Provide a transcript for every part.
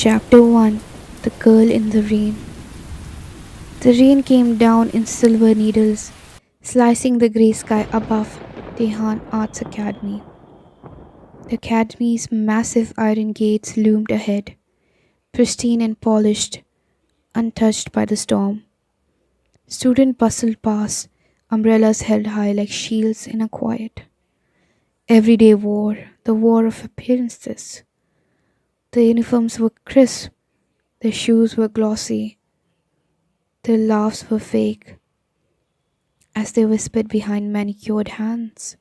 Chapter 1. The Girl in the Rain. The rain came down in silver needles, slicing the grey sky above Daehan Arts Academy. The academy's massive iron gates loomed ahead, pristine and polished, untouched by the storm. Students bustled past, umbrellas held high like shields in a quiet, everyday war, the war of appearances. The uniforms were crisp, their shoes were glossy, their laughs were fake, as they whispered behind manicured hands.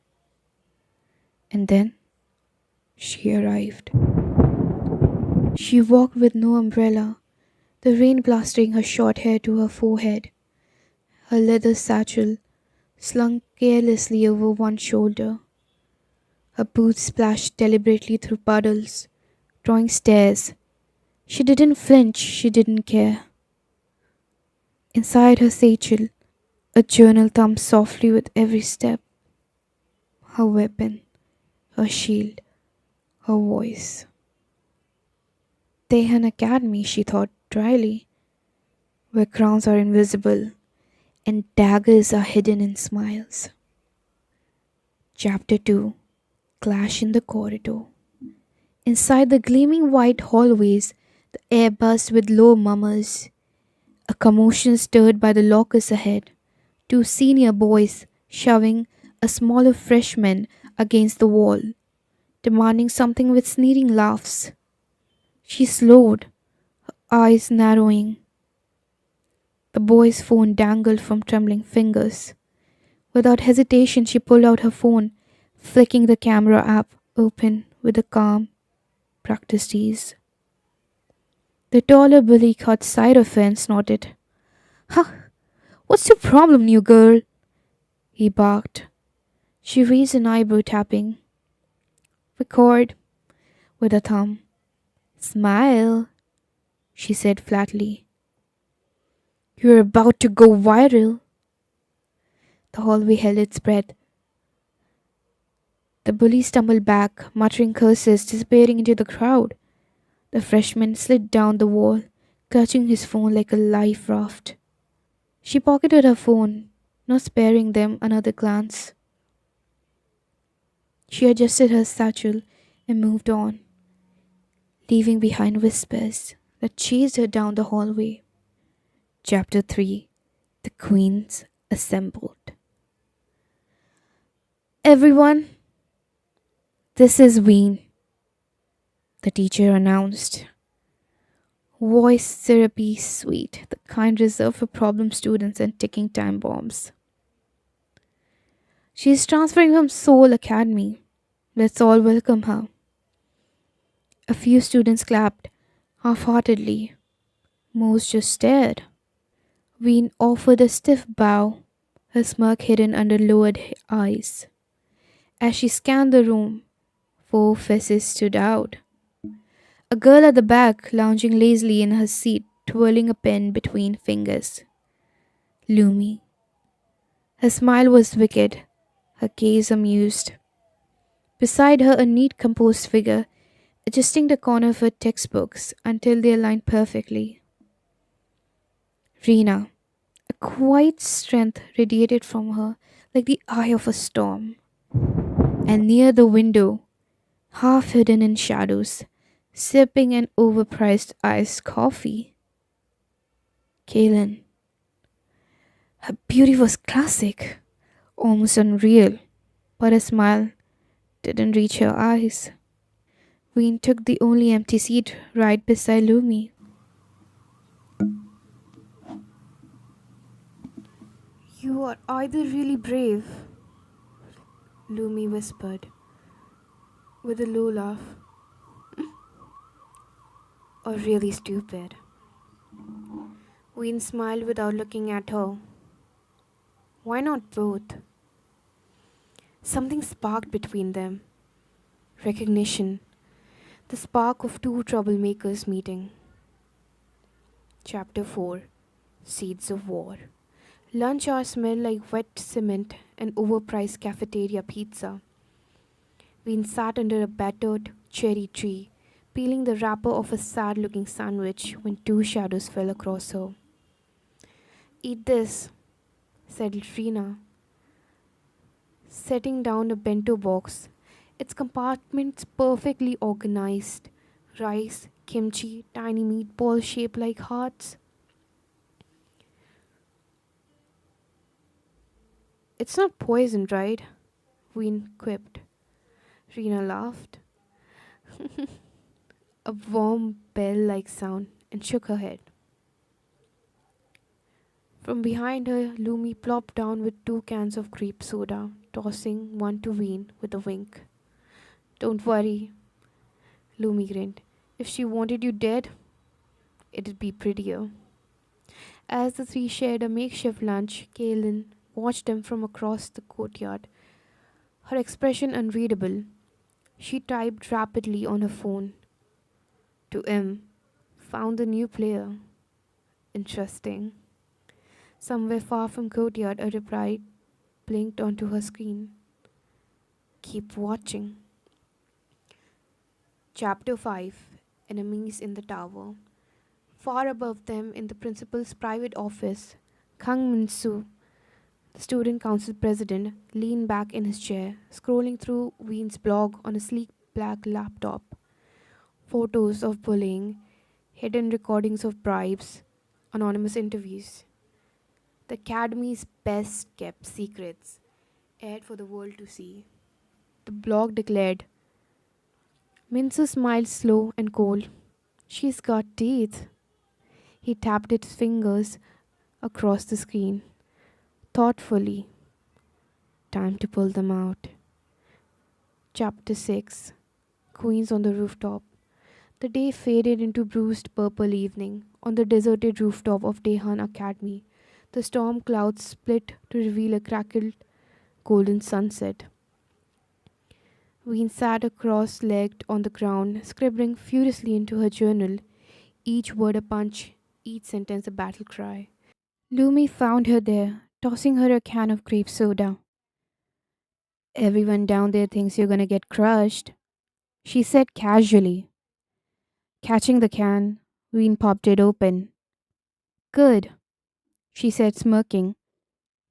And then she arrived. She walked with no umbrella, the rain plastering her short hair to her forehead, her leather satchel slung carelessly over one shoulder. Her boots splashed deliberately through puddles, drawing stares. She didn't flinch, she didn't care. Inside her satchel, a journal thumped softly with every step. Her weapon, her shield, her voice. Daehan Academy, she thought dryly, where crowns are invisible and daggers are hidden in smiles. Chapter 2. Clash in the Corridor. Inside the gleaming white hallways, the air buzzed with low murmurs. A commotion stirred by the lockers ahead, two senior boys shoving a smaller freshman against the wall, demanding something with sneering laughs. She slowed, her eyes narrowing. The boy's phone dangled from trembling fingers. Without hesitation, she pulled out her phone, flicking the camera app open with a calm, practiced ease. The taller bully caught sight of her and snorted. Huh, what's your problem, new girl? He barked. She raised an eyebrow, tapping. Record, with a thumb. Smile, she said flatly. You're about to go viral. The hallway held its breath. The bully stumbled back, muttering curses, disappearing into the crowd. The freshman slid down the wall, clutching his phone like a life raft. She pocketed her phone, not sparing them another glance. She adjusted her satchel and moved on, leaving behind whispers that chased her down the hallway. Chapter 3. The Queens Assembled. Everyone, this is Veena, the teacher announced. Voice syrupy sweet, the kind reserved for problem students and ticking time bombs. She is transferring from Seoul Academy. Let's all welcome her. A few students clapped, half-heartedly. Most just stared. Veena offered a stiff bow, her smirk hidden under lowered eyes. As she scanned the room, 4 faces stood out. A girl at the back, lounging lazily in her seat, twirling a pen between fingers. Lumi. Her smile was wicked, her gaze amused. Beside her, a neat, composed figure, adjusting the corner of her textbooks until they aligned perfectly. Rina. A quiet strength radiated from her like the eye of a storm. And near the window, half hidden in shadows, sipping an overpriced iced coffee. KaehLyn. Her beauty was classic, almost unreal, but her smile didn't reach her eyes. Veena took the only empty seat right beside Lumi. You are either really brave, Lumi whispered, with a low laugh, or really stupid. Veena smiled without looking at her. Why not both? Something sparked between them. Recognition. The spark of 2 troublemakers meeting. Chapter 4. Seeds of War. Lunch hour smelled like wet cement and overpriced cafeteria pizza. Veena sat under a battered cherry tree, peeling the wrapper off a sad looking sandwich when two shadows fell across her. Eat this, said Rina, setting down a bento box, its compartments perfectly organized. Rice, kimchi, tiny meatballs shaped like hearts. It's not poison, right? Ween quipped. Rina laughed, a warm bell like sound, and shook her head. From behind her, Lumi plopped down with two cans of grape soda, tossing one to Ween with a wink. Don't worry, Lumi grinned. If she wanted you dead, it'd be prettier. As the three shared a makeshift lunch, KaehLyn watched them from across the courtyard, her expression unreadable. She typed rapidly on her phone. To M. Found the new player. Interesting. Somewhere far from courtyard, a reply blinked onto her screen. Keep watching. Chapter 5. Enemies in the Tower. Far above them, in the principal's private office, Kang Min-soo, the student council president, leaned back in his chair, scrolling through Ween's blog on a sleek black laptop. Photos of bullying, hidden recordings of bribes, anonymous interviews. The Academy's best kept secrets, aired for the world to see. The blog declared. Minsu smiled slow and cold. She's got teeth. He tapped his fingers across the screen, thoughtfully. Time to pull them out. Chapter 6. Queens on the Rooftop. The day faded into bruised purple evening on the deserted rooftop of Daehan Academy. The storm clouds split to reveal a crackled golden sunset. Ween sat cross-legged on the ground, scribbling furiously into her journal, each word a punch, each sentence a battle cry. Lumi found her there, tossing her a can of grape soda. Everyone down there thinks you're gonna get crushed, she said casually. Catching the can, Ween popped it open. Good, she said, smirking.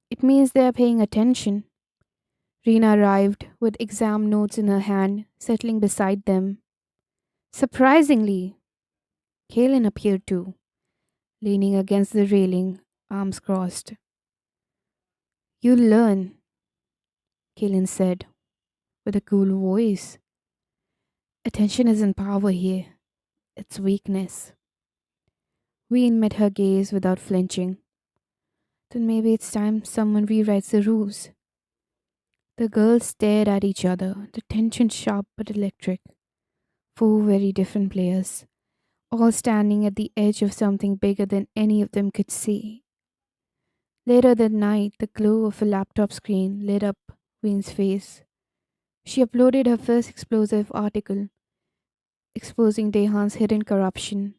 It means they're paying attention. Rina arrived with exam notes in her hand, settling beside them. Surprisingly, KaehLyn appeared too, leaning against the railing, arms crossed. You'll learn, KaehLyn said, with a cool voice. Attention isn't power here, it's weakness. Ween met her gaze without flinching. Then maybe it's time someone rewrites the rules. The girls stared at each other, the tension sharp but electric. Four very different players, all standing at the edge of something bigger than any of them could see. Later that night, the glow of a laptop screen lit up Ween's face. She uploaded her first explosive article, exposing Daehan's hidden corruption.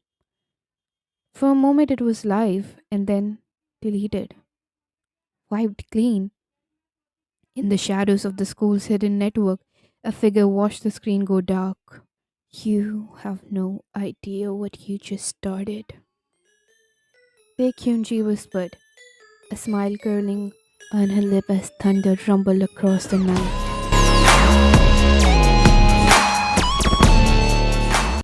For a moment it was live, and then deleted. Wiped clean. In the shadows of the school's hidden network, a figure watched the screen go dark. You have no idea what you just started. Baek Hyunji whispered, a smile curling on her lip as thunder rumbled across the night.